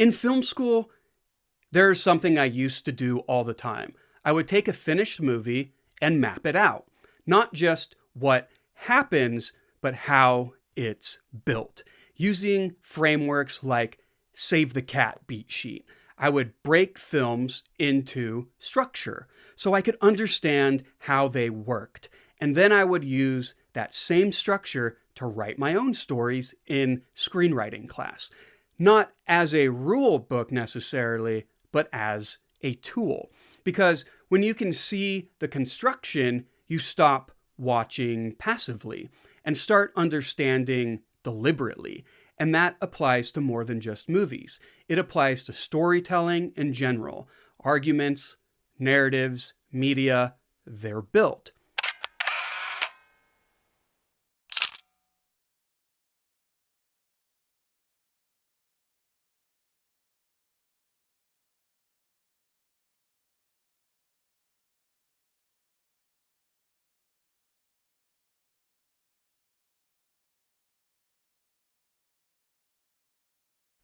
In film school, there's something I used to do all the time. I would take a finished movie and map it out. Not just what happens, but how it's built. Using frameworks like Save the Cat beat sheet, I would break films into structure so I could understand how they worked. And then I would use that same structure to write my own stories in screenwriting class. Not as a rule book necessarily, but as a tool. Because when you can see the construction, you stop watching passively and start understanding deliberately. And that applies to more than just movies. It applies to storytelling in general. Arguments, narratives, media, they're built.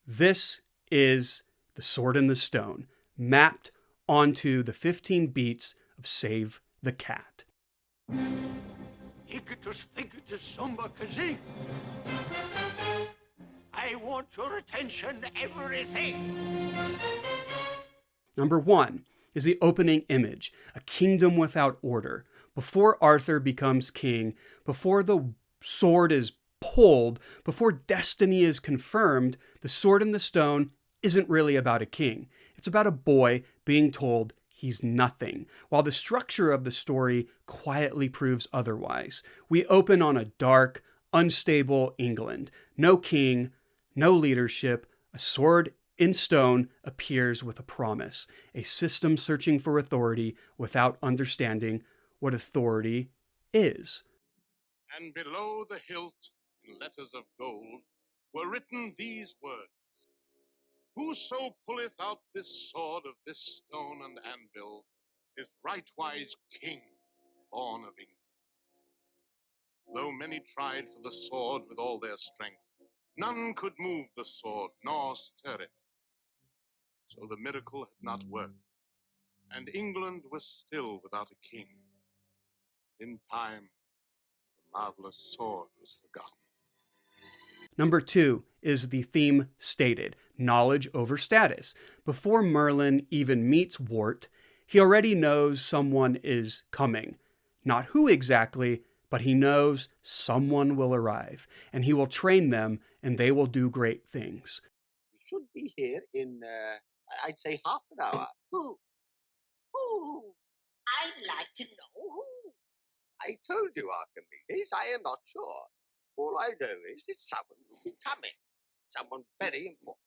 This is the Sword in the Stone, mapped onto the 15 beats of Save the Cat. I want your attention, everything. Number 1 is the opening image, a kingdom without order. Before Arthur becomes king, before the sword is pulled, before destiny is confirmed, the Sword in the Stone isn't really about a king. It's about a boy being told he's nothing, while the structure of the story quietly proves otherwise. We open on a dark, unstable England. No king, no leadership. A sword in stone appears with a promise, a system searching for authority without understanding what authority is. And below the hilt, in letters of gold, were written these words: Whoso pulleth out this sword of this stone and anvil is rightwise king, born of England. Though many tried for the sword with all their strength, none could move the sword nor stir it. So the miracle had not worked, and England was still without a king. In time, the marvelous sword was forgotten. Number 2 is the theme stated, knowledge over status. Before Merlin even meets Wart, he already knows someone is coming. Not who exactly, but he knows someone will arrive, and he will train them, and they will do great things. You should be here in, I'd say half an hour. Who? Who? I'd like to know who. I told you, Archimedes, I am not sure. All I know is that someone will be coming. Someone very important.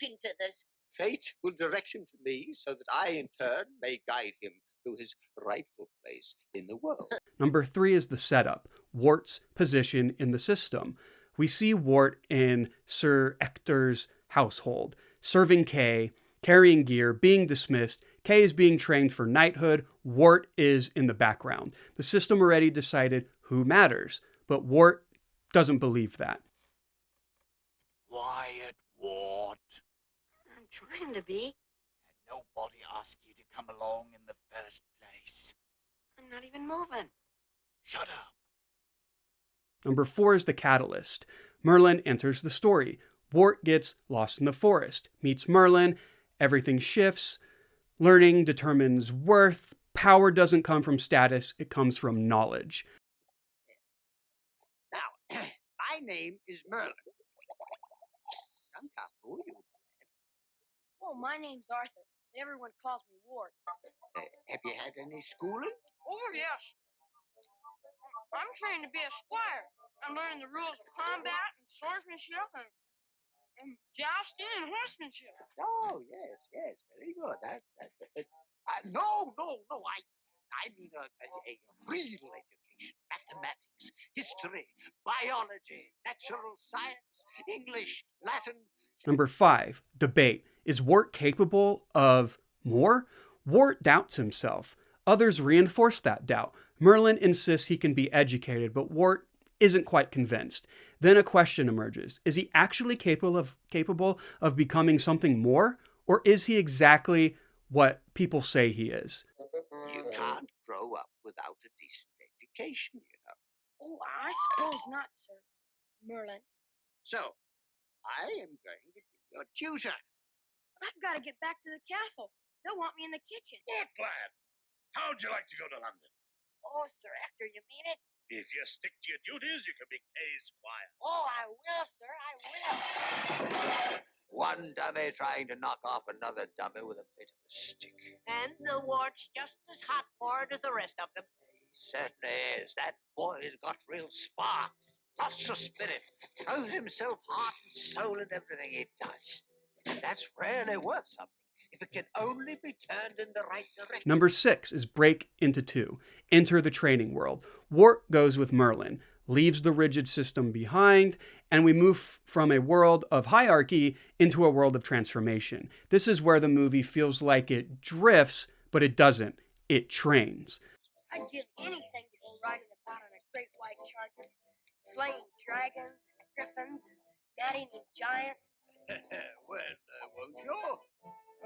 Pin feathers. Fate will direct him to me so that I, in turn, may guide him to his rightful place in the world. Number 3 is the setup, Wart's position in the system. We see Wart in Sir Ector's household, serving Kay, carrying gear, being dismissed. Kay is being trained for knighthood. Wart is in the background. The system already decided who matters, but Wart doesn't believe that. Quiet, Wart. I'm trying to be. And nobody asked you to come along in the first place. I'm not even moving. Shut up. Number 4 is the catalyst. Merlin enters the story. Wart gets lost in the forest, meets Merlin, everything shifts. Learning determines worth. Power doesn't come from status, it comes from knowledge. Now, my name is Merlin. I'm not for you. Oh, my name's Arthur, and everyone calls me Ward. Have you had any schooling? Oh, yes. I'm trained to be a squire. I'm learning the rules of combat and swordsmanship and jousting and horsemanship. Oh, yes, very good. No, I mean a real education. Mathematics, history, biology, natural science, English, Latin. Number 5, debate. Is Wart capable of more? Wart doubts himself. Others reinforce that doubt. Merlin insists he can be educated, but Wart isn't quite convinced. Then a question emerges. Is he actually capable of becoming something more? Or is he exactly what people say he is? You can't grow up without a decent education, you know. Oh, I suppose not, sir. Merlin. So, I am going to be your tutor. I've got to get back to the castle. They'll want me in the kitchen. What, lad? How'd you like to go to London? Oh, Sir Hector, you mean it? If you stick to your duties, you can be Kay's squire. Oh, I will, sir, I will. One dummy trying to knock off another dummy with a bit of a stick. And the wart's just as hot for it as the rest of them. He certainly is. That boy's got real spark. Lots of spirit. Throws himself heart and soul in everything he does. That's really worth something if it can only be turned in the right direction. Number 6 is break into 2. Enter the training world. Wart goes with Merlin, leaves the rigid system behind, and we move from a world of hierarchy into a world of transformation. This is where the movie feels like it drifts, but it doesn't. It trains. I'd give anything to go riding about on a great white charger, slaying dragons and griffins and man-eating giants. Won't you?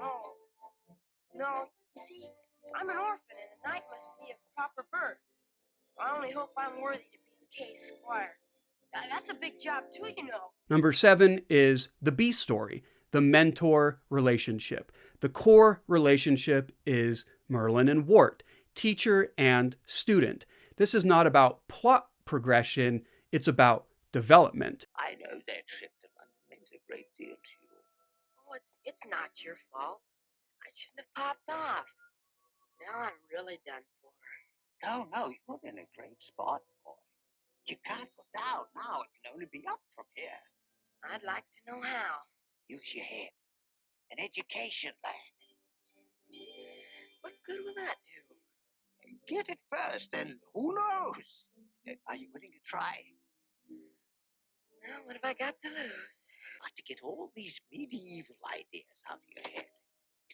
Oh, no. You see, I'm an orphan and a knight must be of proper birth. I only hope I'm worthy to be Kay's squire. That's a big job too, you know. Number 7 is the B story, the mentor relationship. The core relationship is Merlin and Wart, teacher and student. This is not about plot progression, it's about development. I know that trip to London means a great deal to you. Oh, it's not your fault. I shouldn't have popped off. Now I'm really done for. No, you're in a great spot, boy. You can't go down now. It can only be up from here. I'd like to know how. Use your head. An education, lad. What good will that do? Get it first, and who knows? Are you willing to try? Well, what have I got to lose? Got to get all these medieval ideas out of your head.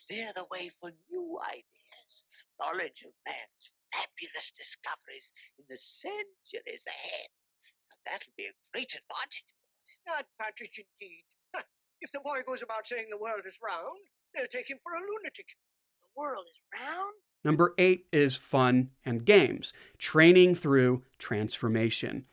Clear the way for new ideas. Knowledge of man's fabulous discoveries in the centuries ahead. Now, that'll be a great advantage, boy. Advantage indeed. If the boy goes about saying the world is round, they'll take him for a lunatic. The world is round? Number 8 is fun and games, training through transformation.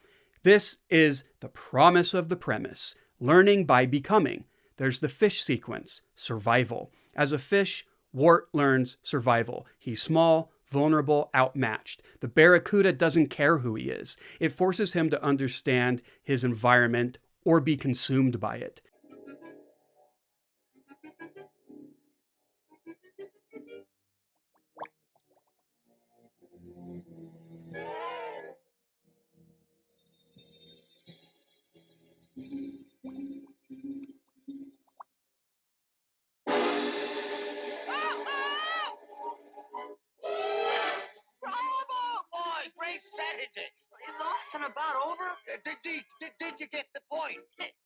This is the promise of the premise, learning by becoming. There's the fish sequence, survival. As a fish, Wart learns survival. He's small, vulnerable, outmatched. The barracuda doesn't care who he is. It forces him to understand his environment or be consumed by it. Bravo, boy! Great strategy. Is the lesson about over? Did you get the point?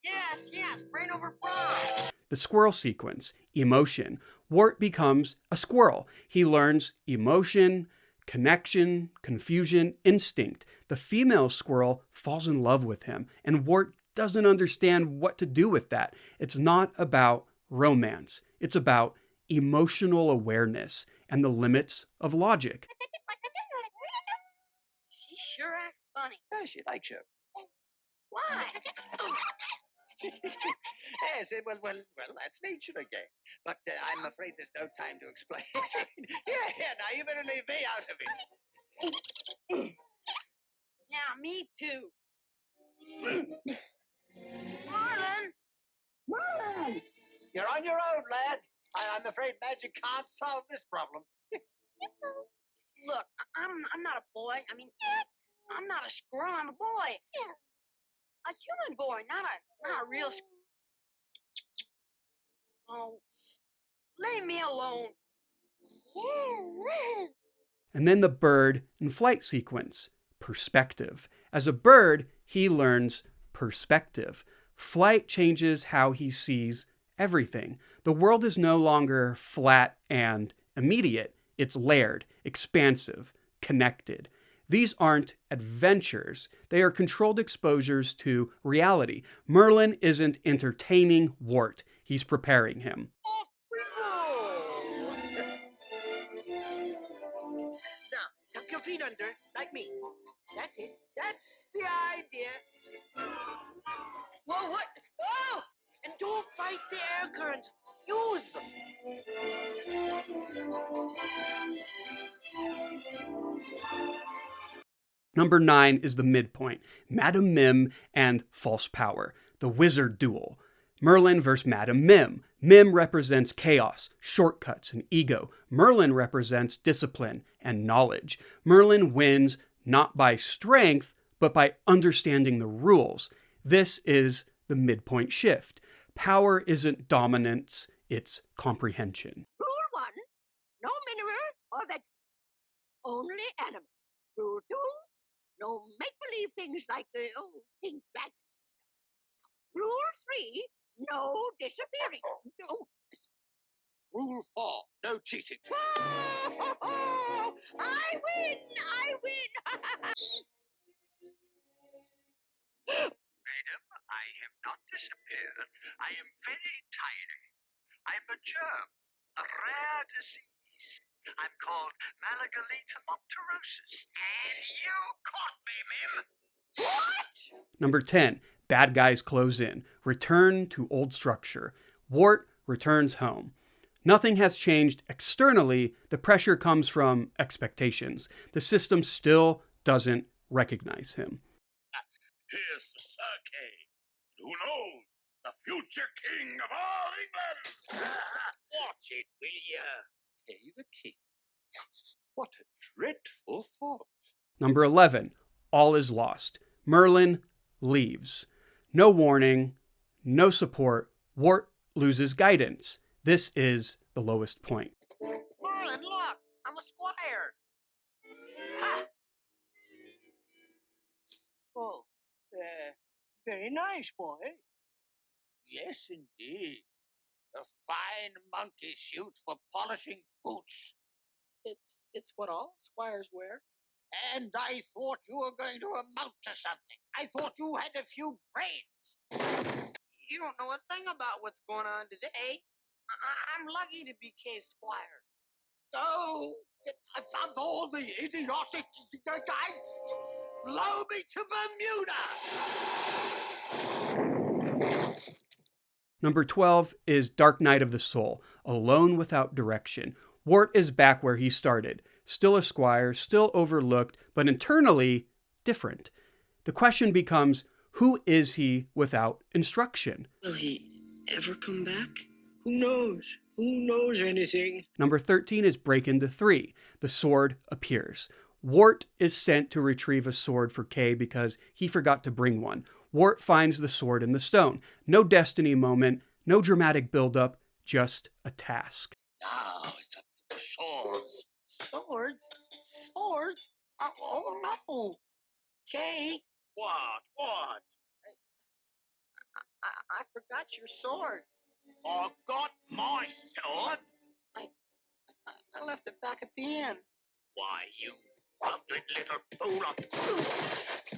Yes, brain over brawn. The squirrel sequence, emotion. Wart becomes a squirrel. He learns emotion, connection, confusion, instinct. The female squirrel falls in love with him, and Wart doesn't understand what to do with that. It's not about romance. It's about emotional awareness and the limits of logic. She sure acts funny. Yeah, she likes you. Why? Yes, well, that's nature again. But I'm afraid there's no time to explain. Yeah, now you better leave me out of it. Yeah, me too. Marlin! You're on your own, lad. I'm afraid magic can't solve this problem. Look, I'm not a boy. I mean, I'm not a squirrel. I'm a boy. A human boy, not a real. Oh, leave me alone. And then the bird and flight sequence, perspective. As a bird, he learns perspective. Flight changes how he sees everything. The world is no longer flat and immediate. It's layered, expansive, connected. These aren't adventures. They are controlled exposures to reality. Merlin isn't entertaining Wart. He's preparing him. Off we go! Now, tuck your feet under, like me. That's it. That's the idea. Whoa, what? Oh! And don't fight the air currents. Use them. Number 9 is the midpoint, Madam Mim and False Power, the wizard duel. Merlin versus Madam Mim. Mim represents chaos, shortcuts, and ego. Merlin represents discipline and knowledge. Merlin wins not by strength, but by understanding the rules. This is the midpoint shift. Power isn't dominance, it's comprehension. Rule 1, no mineral or vegetable. Only animal. Rule 2, no make-believe things like pink dragons and stuff. Rule 3, no disappearing. No. Rule 4, no cheating. Oh, I win! I win! Madam, I have not disappeared. I am very tiny. I'm a germ, a rare disease. I'm called Malagaleta-mopterosis. And you caught me, Mim. What? Number 10, bad guys close in. Return to old structure. Wart returns home. Nothing has changed externally. The pressure comes from expectations. The system still doesn't recognize him. Here's to Sir Kay. Who knows? The future king of all England. Watch it, will ya? Kay the king. What a dreadful thought. Number 11, all is lost. Merlin leaves. No warning, no support. Wart loses guidance. This is the lowest point. Merlin, look! I'm a squire! Ha! Oh, very nice, boy. Yes, indeed. A fine monkey suit for polishing boots. It's what all squires wear. And I thought you were going to amount to something. I thought you had a few brains. You don't know a thing about what's going on today. I'm lucky to be Kay's squire. Oh, of all the idiotic guys, blow me to Bermuda! Number 12 is Dark Night of the Soul, alone without direction. Wart is back where he started, still a squire, still overlooked, but internally different. The question becomes, who is he without instruction? Will he ever come back? Who knows? Who knows anything? Number 13 is Break into 3. The sword appears. Wart is sent to retrieve a sword for Kay because he forgot to bring one. Wart finds the sword in the stone. No destiny moment, no dramatic buildup, just a task. Now it's up to the swords. Swords? Swords? Oh no! Kay, What? I forgot your sword. Forgot my sword? I left it back at the inn. Why, you ugly little fool.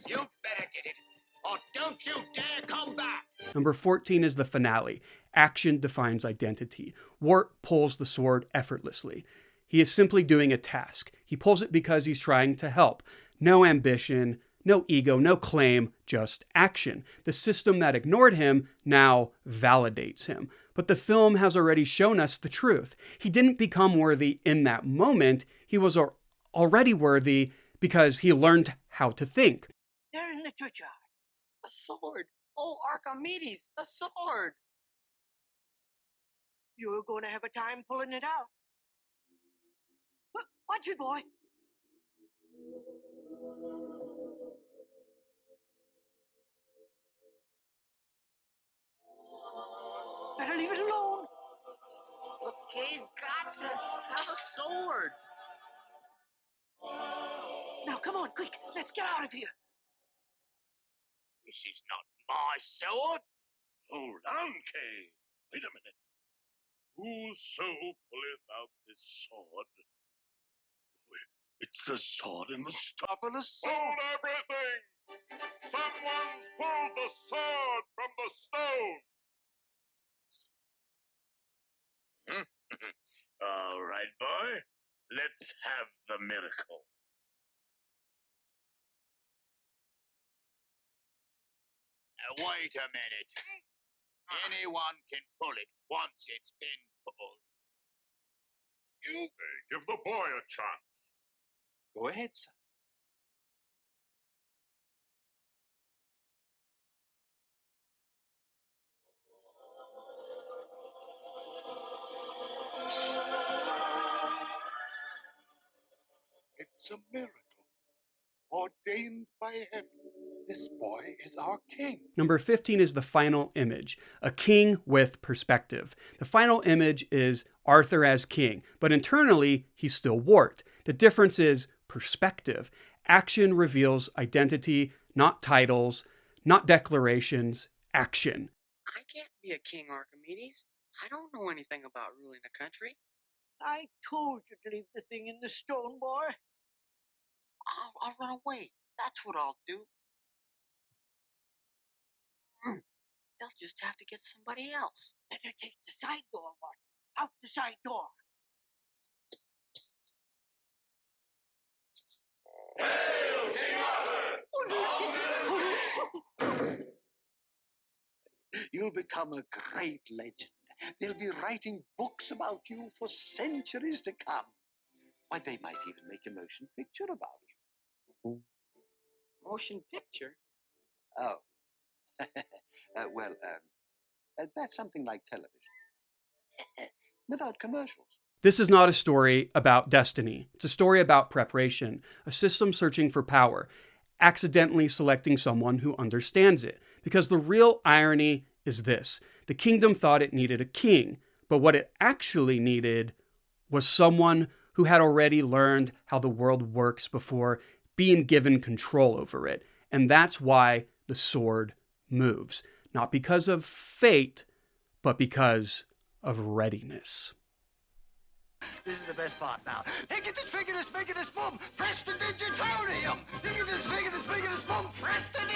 You better get it, or don't you dare come back. Number 14 is the finale. Action defines identity. Wart pulls the sword effortlessly. He is simply doing a task. He pulls it because he's trying to help. No ambition, no ego, no claim, just action. The system that ignored him now validates him. But the film has already shown us the truth. He didn't become worthy in that moment. He was already worthy because he learned how to think. There in the churchyard. A sword. Oh, Archimedes, a sword. You're going to have a time pulling it out. Watch it, boy. Better leave it alone. But Kay's got to have a sword. Now, come on, quick. Let's get out of here. This is not my sword. Hold on, Kay. Wait a minute. Whoso pulleth out this sword It's the sword in the marvelous sword. Hold everything! Someone's pulled the sword from the stone! All right, boy. Let's have the miracle. Wait a minute. Anyone can pull it once it's been pulled. You may give the boy a chance. Go ahead, son. It's a miracle ordained by heaven. This boy is our king. Number 15 is the final image, a king with perspective. The final image is Arthur as king, but internally he's still warped. The difference is perspective. Action reveals identity, not titles, not declarations, action. I can't be a king, Archimedes. I don't know anything about ruling a country. I told you to leave the thing in the stone, boy. I'll run away. That's what I'll do. They'll just have to get somebody else. Better take the side door, Martin. Out the side door. Hail, King Arthur! You'll become a great legend. They'll be writing books about you for centuries to come. Why, they might even make a motion picture about you. Motion picture? Oh. That's something like television. Without commercials. This is not a story about destiny. It's a story about preparation, a system searching for power, accidentally selecting someone who understands it. Because the real irony is this: the kingdom thought it needed a king, but what it actually needed was someone who had already learned how the world works before being given control over it. And that's why the sword moves. Not because of fate, but because of readiness. This is the best part now. Hicketus, ficketus, micketus, boom, prestidigitonium. Hicketus, ficketus, micketus, boom, prestidigitonium.